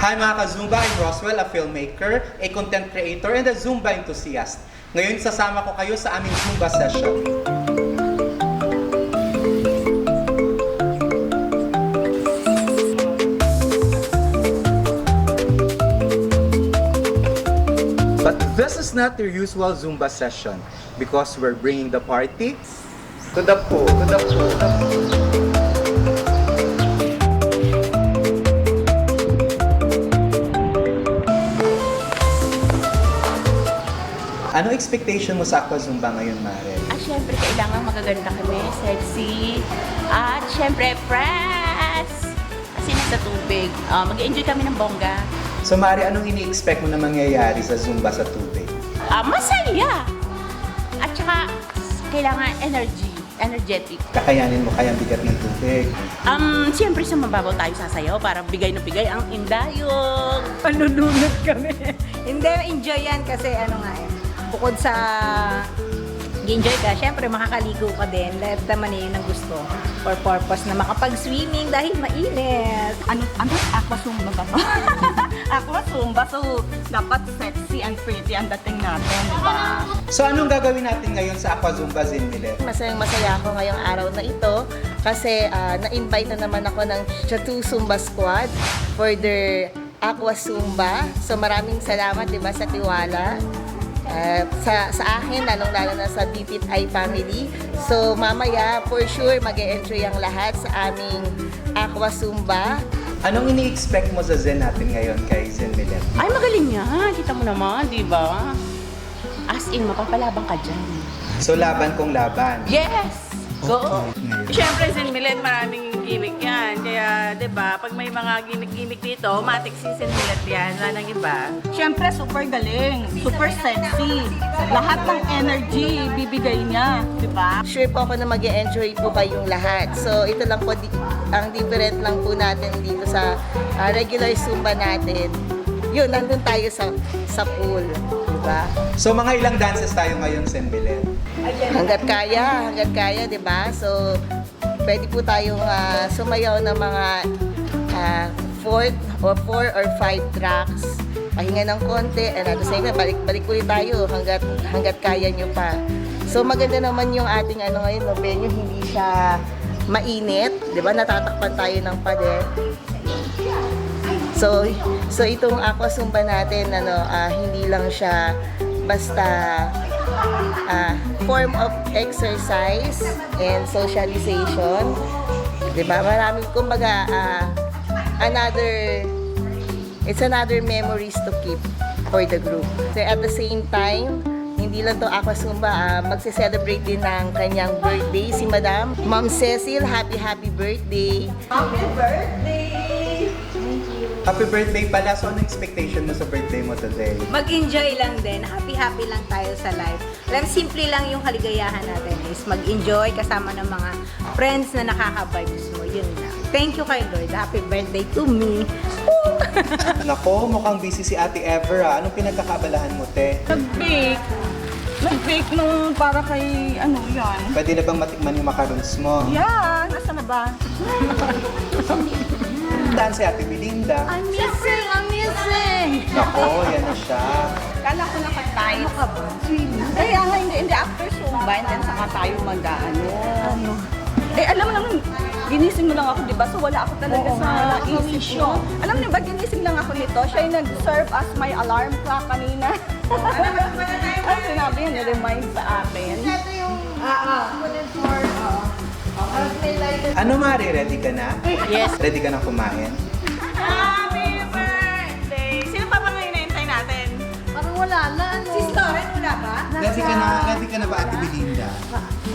Hi mga ka-Zumba, I'm Roswell, a filmmaker, a content creator, and a Zumba enthusiast. Ngayon sasama ko kayo sa aming Zumba session. But this is not your usual Zumba session because we're bringing the party to the pool, to the pool. Ano expectation mo sa Aqua Zumba ngayon, Mare? Siyempre, kailangan magaganda kami, sexy, at siyempre, fresh! Kasi nasa tubig. Mag-enjoy kami ng bongga. So, Mare, anong ini-expect mo na mangyayari sa Zumba sa tubig? Masaya! At saka, kailangan energetic. Kakayanin mo kayang bigat ng tubig. Siyempre, sa mababaw tayo sasayaw para bigay na bigay ang indayog. Panununod kami. Hindi, enjoy yan kasi ano nga eh. Bukod sa enjoy ka, syempre makakaligo ka din. Lahat naman yun ang gusto. For purpose na makapag-swimming dahil mainit. Ano, aqua zumba ba to? Aqua zumba, so dapat sexy and pretty ang dating natin, di ba? So, anong gagawin natin ngayon sa Aqua Zumba, Zinmilet? Masayang-masaya ako ngayong araw na ito kasi na-invite na naman ako ng Chatu Zumba Squad for their Aqua Zumba. So maraming salamat, di ba, sa tiwala. Sa akin, lalong-lalo na sa DPI family. So mamaya, for sure, mag-e-enjoy ang lahat sa aming Aqua Zumba. Anong ini-expect mo sa Zen natin ngayon kay Zinmilet? Ay, magaling yan. Kita mo naman, di ba? As in, mapapalabang ka dyan. So, laban kong laban. Yes! Go! Ngayon. Siyempre, Zinmilet, maraming gimmick yan. Kaya, di ba, pag may mga gimmick dito, matik si Zinmilet yan. Wala nang iba. Siyempre, super galing. Super sexy. Lahat ng energy, bibigay niya. Di ba? Sure po ako na mag-e-enjoy po kayong lahat. So ito lang po, ang different lang po natin dito sa regular Zumba natin. Yun, nandun tayo sa pool. Diba? So, mga ilang dances tayo ngayon, Zinmilet? Hanggat kaya, di ba? So, pwede po tayong sumayaw ng mga 4 or 5 tracks. Pahinga ng konti, and at the same time, balik ulit tayo hanggat kaya nyo pa. So, maganda naman yung ating ngayon, no, venue, hindi siya mainit. Di ba? Natatakpan tayo ng pader. So itong Aqua Zumba natin, hindi lang siya basta form of exercise and socialization. Diba? Maraming, kumbaga, it's another memories to keep for the group. So at the same time, hindi lang to Aqua Zumba, magse-celebrate din ng kanyang birthday, si Madam Ma'am Cecil. Happy birthday! Happy birthday! Happy birthday pala. So, anong expectation mo sa birthday mo today? Mag-enjoy lang din. Happy lang tayo sa life. Lang simple lang yung kaligayahan natin is mag-enjoy kasama ng mga friends na nakaka-vibes mo. Yun lang. Thank you kay Lord. Happy birthday to me. Nako, mukhang busy si Ate Ever. Anong pinagkakabalahan mo, te? Nag-bake nung para kay, ano yan? Pwede na bang matikman yung macarons mo? Yeah, nasa na ba? Dance si Ate Belinda. I'm missing! Nako, yan na siya. Kala ko naman tayo ka ba? Kaya nga, hindi after Zumba, and then saka tayo mag-ano. Alam mo naman, ginising mo lang ako, di ba? So wala ako talaga sa isip ko. Alam niyo ba, ginising lang ako nito. Siya yung nag-serve as my alarm clock kanina. Ang sinabi niya, remind sa akin. Ito yung Ano, Mari? Ready ka na? Yes. Ready ka na kumain? Happy birthday! Sino pa ba ngayon na-hintay natin? parang wala na. Si Storen, wala ba? Ready ka na ba, Ate Belinda?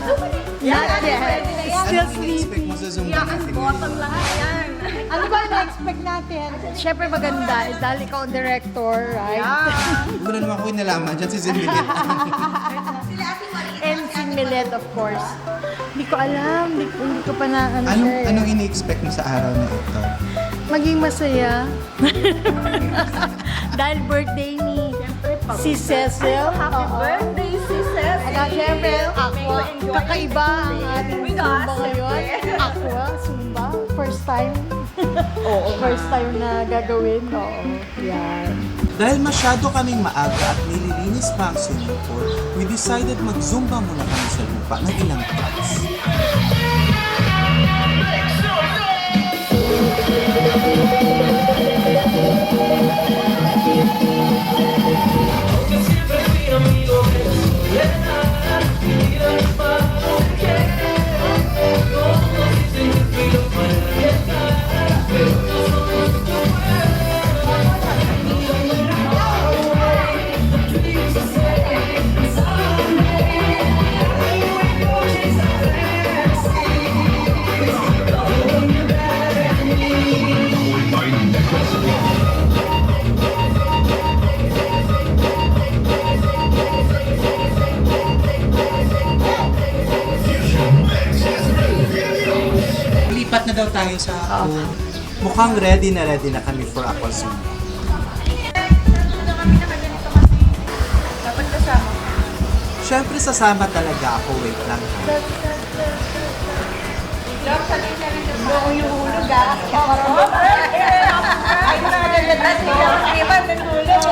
Not yet. Anong ini-expect mo sa Zumba natin Bottom ngayon? lahat yan. Ano ba na-expect natin? Siyempre maganda. Dahil ikaw ang director, right? Hindi ko na naman ako inalaman. Diyan si Zinmilet. And si Milet, of course. Hindi ko alam. Hindi ko pa na Anong ini-expect mo sa araw na ito? Maging masaya. Dahil birthday ni si Cecil. Happy birthday, si Cecil! At syempre, May Aqua. you enjoy Kakaiba ang ating with Zumba us. ngayon. Aqua, Zumba. first time. Oo. First time na gagawin. Oo. Yan. Dahil masyado kaming maaga at nililinis pa ang swimming pool, we decided mag-zumba muna kami sa lupa ng ilang tracks. Lipat na daw tayo sa pool. Mukhang ready na kami for aqua swim. Dapat kasama. Syempre sasama talaga ako, wait lang. Buong yung hulog ah. Ay, nagaganda siya. Iba ng hulog.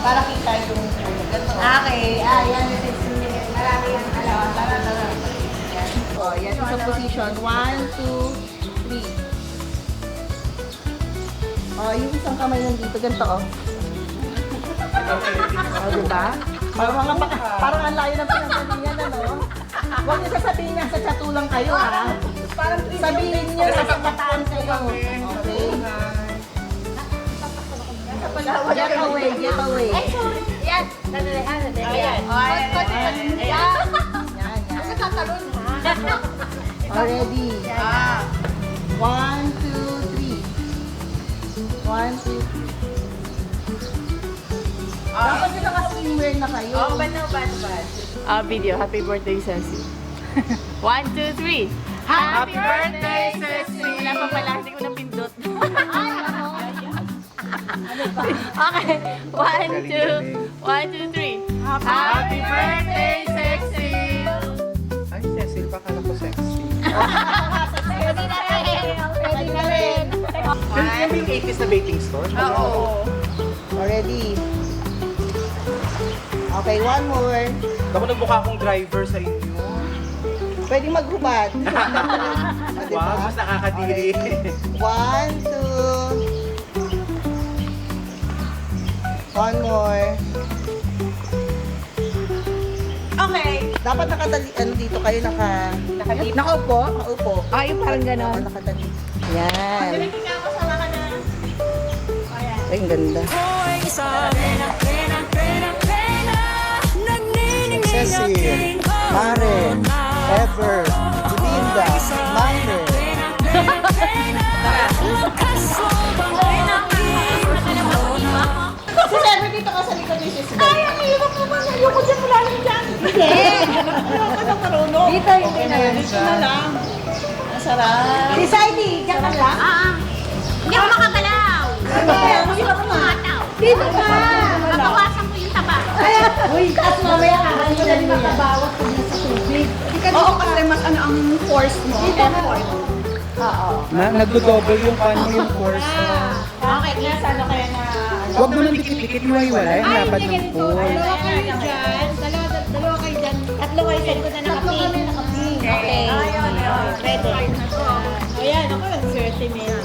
Para kita yung Okay. Yan. Marami yung alawan. Oh, yan sa position. 1, 2, 3. Oh, yung isang kamay nandito, ganito oh. Oh, diba? Parang ang layo ng pinanggalingan, ano? Huwag niyo sasabihin niya sa chat lang kayo, ha? Sabihin niyo na sa bataan kayo. Okay? Get away, get away. Yan. Ayan. Ayan. Yan, yan. Already. 1, 2, 3. 1, 2, 3. Dapat yung naka-swimwear na kayo. Video. Happy birthday, Ceci. 1, 2, 3. Happy birthday, Ceci! Wala pa pala, hindi ko napindot. Okay. 1, 2, 3. Happy birthday, Sexy! Ay, Cecil, bakala ko sexy. Pwede na rin. Yung yung 80s na baking store? Oo. Already. Okay, one more. Ako nagmukha akong driver sa inyo. Pwede maghubad. Wow, mas nakakadiri. 1, 2. One more. Okay. Dapat nakadali, ano dito kayo Nakaupo? nakaupo. Yung parang Oo, gano'n. nakadali. Yan. Ay, ang ganda. Cecil, Mare, Ever, Linda, Mare. Si Ever, dito ka sa likod ni Cecil. Ay, ang hirap naman. Ayoko dyan, wala lang dyan. Hindi. Ayoko na marunong. Dito, hindi na. Dito na lang. Masarap. Si Saidi, dyan ka lang. Hindi ako makagalaw. Dito ka. Mabawasan ko yung taba. Uy, tapos mamaya kakain mo na din makabawat pag nasa tubig. Oo, kasi mas ano ang force mo. Effort. Nagdo-double yung pan mo yung course mo. Okay, nasa ano kaya na... Huwag mo nang dikit-dikit yung hiwalay. Ang lapad ng pool. Dalawa kayo dyan. Dalawa kayo dyan. Tatlo kayo sa likod na nakaping. Okay. Ayun. Pwede. Ayan, ako nag-swerte mo yan.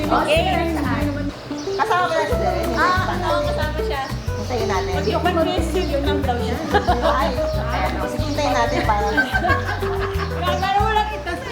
Okay. Kasama ba na si Darren? Oo, kasama siya. Hintayin natin. Yung mag-question yun ang daw niya. Ay, sige, hintayin natin para... Pero walang itas.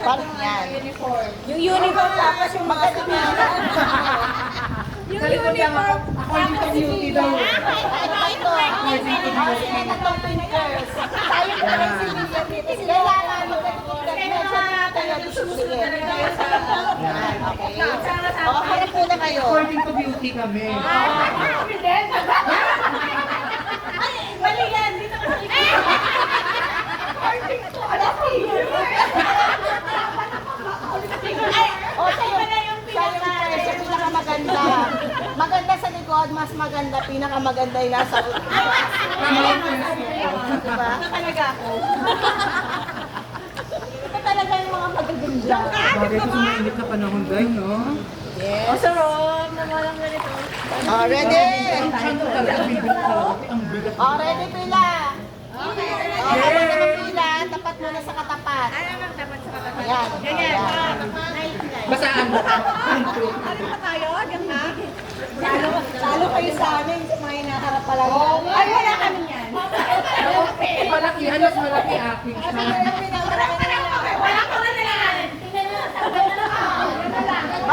Parang yan. Yung uniform tapos yung mga yung uniform. Ako yung community daw. Tayo pa rin si Vivian dito. Sila lang o, harap muna kayo. According to beauty kami. Mali yan, dito kasi. O, sa pinakamaganda. Maganda sa likod, mas maganda. Pinakamaganda yung nasa diba? Talaga ako. Ito talaga yung mga magaganda. Bagay ko sa mainit na panahon guys, no? O, sarap naman lang ganito. O, ready? Ano talaga, bibigat talaga. Ang bigat. O, ready pila? O, kapag nakapila, tapat muna sa katapat. Ayan. Ayan. Basaan mo. Lalo kayo sa amin, sa mga hinaharap pala. Ay, wala kami yan. Malaki, halos malaki aking siya. Wala ko na lang. Tingnan mo, sa ganda na ako.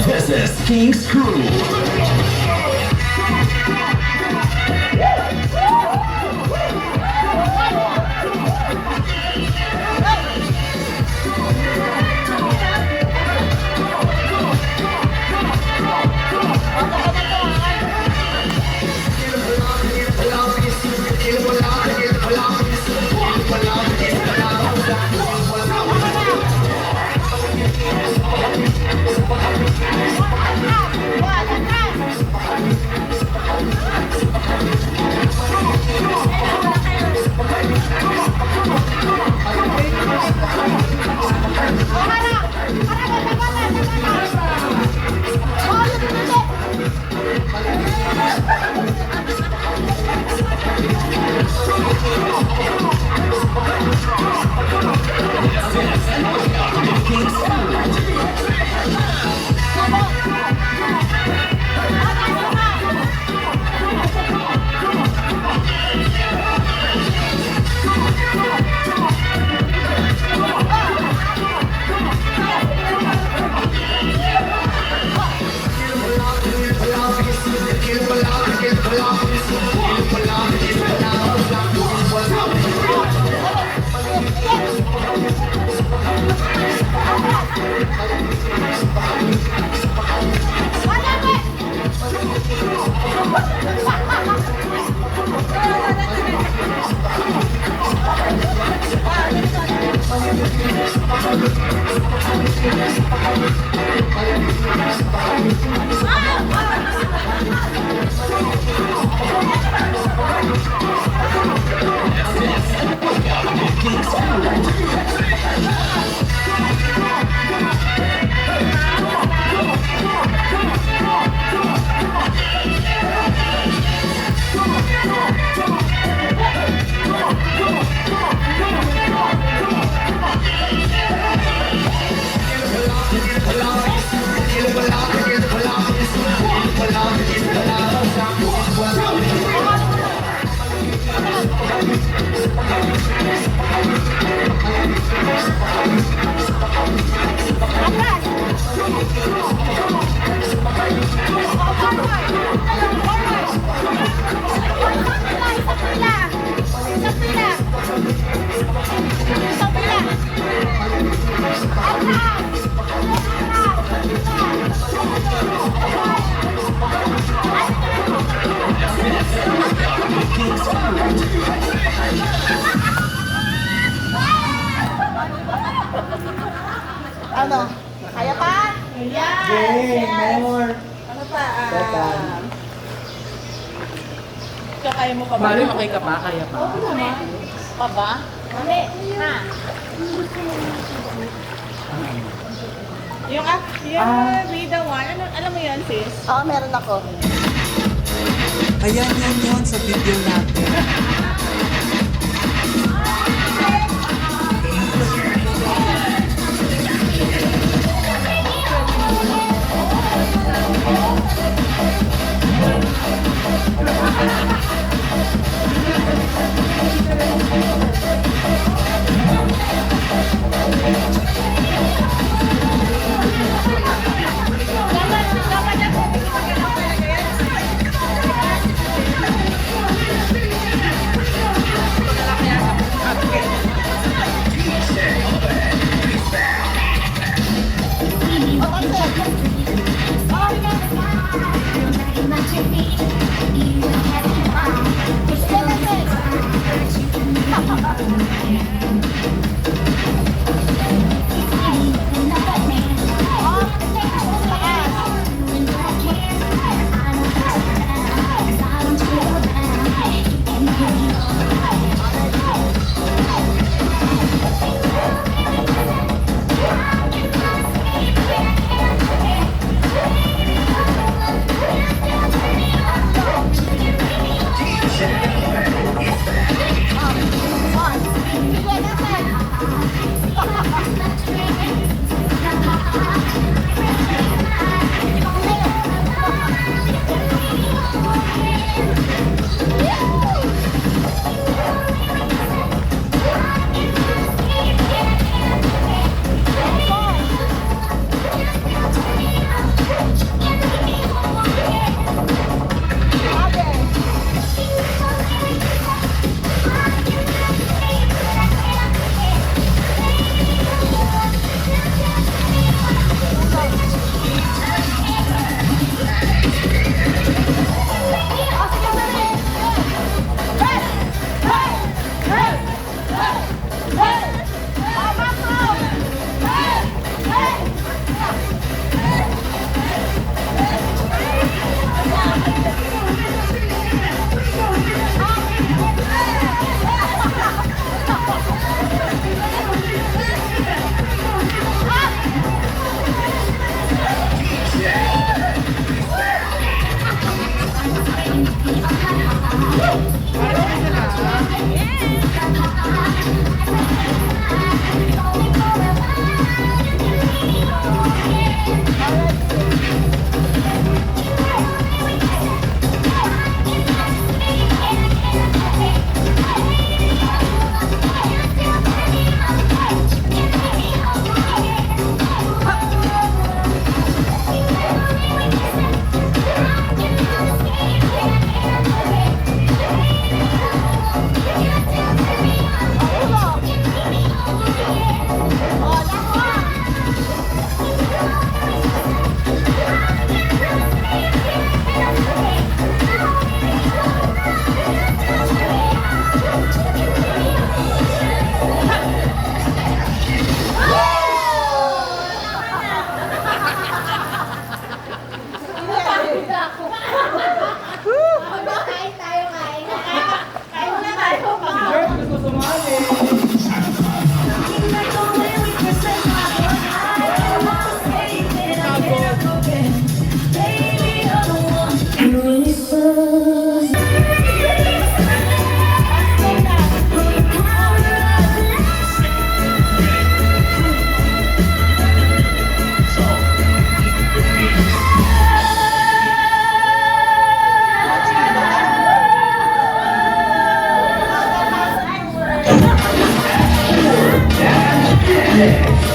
This is King's Crew. Ano? Kaya pa? Kaya mo pa ba? Okay ka pa? Kaya pa? Pa ba? Yung Rida 1, alam mo yun, sis? Oo, meron ako. Ayan yan yun sa video natin.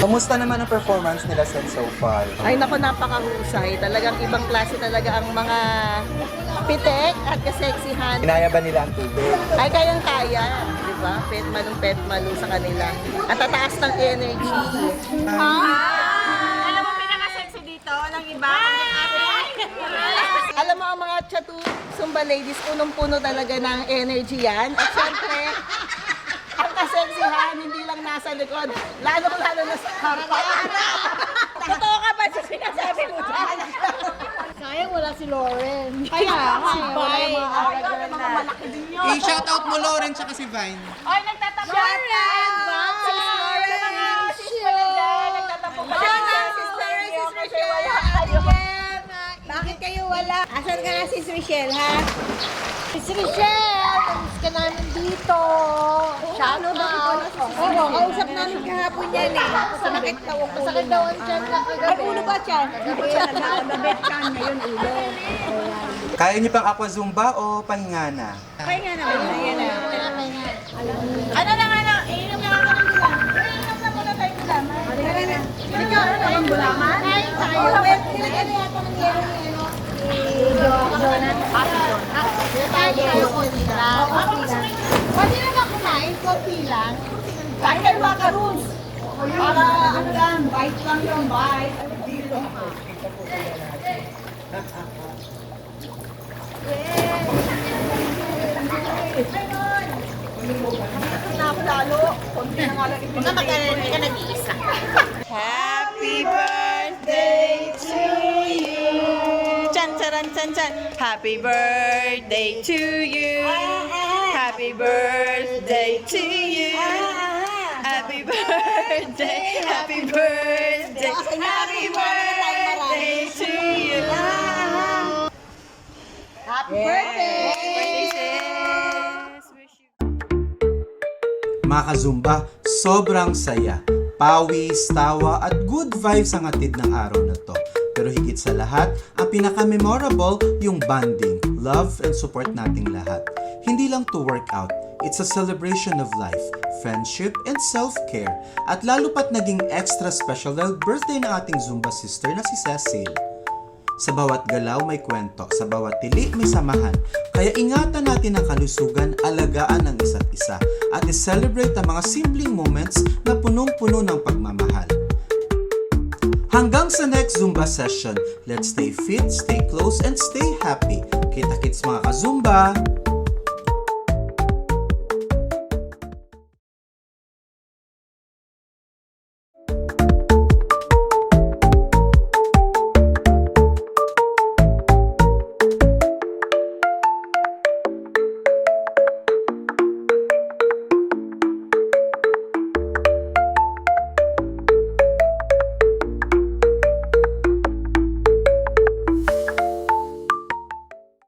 Kamusta naman ang performance nila so far? Ay nako, napakahusay. Talagang ibang klase talaga ang mga pitek at kaseksihan. Kinaya ba nila ang tubig? Ay kayang-kaya, di ba? Pet malu sa kanila. At tataas ng energy. Alam mo, pinaka-sexy dito ng iba. Alam mo, ang mga Chatu Zumba ladies, punong-puno talaga ng energy yan. At syempre, ang kaseksihan, hindi lang nasa likod, lalo-lalo na sa harap. Totoo ka ba sa sinasabi mo dyan? Sayang wala si Lauren. Kaya, Si Vine. malaki din yun. I-shoutout mo Lauren tsaka si Vine. Ay, nagtatapo. Bakit kayo wala? Asan ka na Sis Michelle, ha? Sis Michelle! Namiss ka namin dito. Shout out. Oo, kausap namin kahapon yan eh. Sakit daw ang ulo. Sakit daw ang tiyan na Ay, kagabi. ulo ba tiyan? Nabet ka ngayon ulo. Kaya niyo pang aqua zumba o pahinga na? Kaya nga naman. Ayan na. Ano na nga na, iinom na ako ng gula. Iinom na muna tayo gula. Tara na. Ikaw, ano ang bulaman? Ay, tayo. Nilagyan niya yata ng yero ni ano. Tayo kontra. Pwede na ba kumain? Coffee lang? Kahit kayo mga ka-rules. Para ano lang, bite lang yung bite. Mga mag-alala, hindi ka nag-iisa. Happy birthday to you. Chan charan chan chan. Happy birthday to you. Happy birthday to you. Happy birthday. Happy birthday. Happy birthday to you. Happy birthday! Mga ka-Zumba, sobrang saya. Pawis, tawa at good vibes ang hatid ng araw na to. Pero higit sa lahat, ang pinaka-memorable yung bonding, love and support nating lahat. Hindi lang to work out, it's a celebration of life, friendship and self-care. At lalo pat naging extra special dahil birthday ng ating Zumba sister na si Cecil. Sa bawat galaw may kwento, sa bawat tili may samahan. Kaya ingatan natin ang kalusugan, alagaan ang isa't isa, at i-celebrate ang mga simpleng moments na punong-puno ng pagmamahal. Hanggang sa next Zumba session, let's stay fit, stay close, and stay happy. Kita-kits mga ka-Zumba!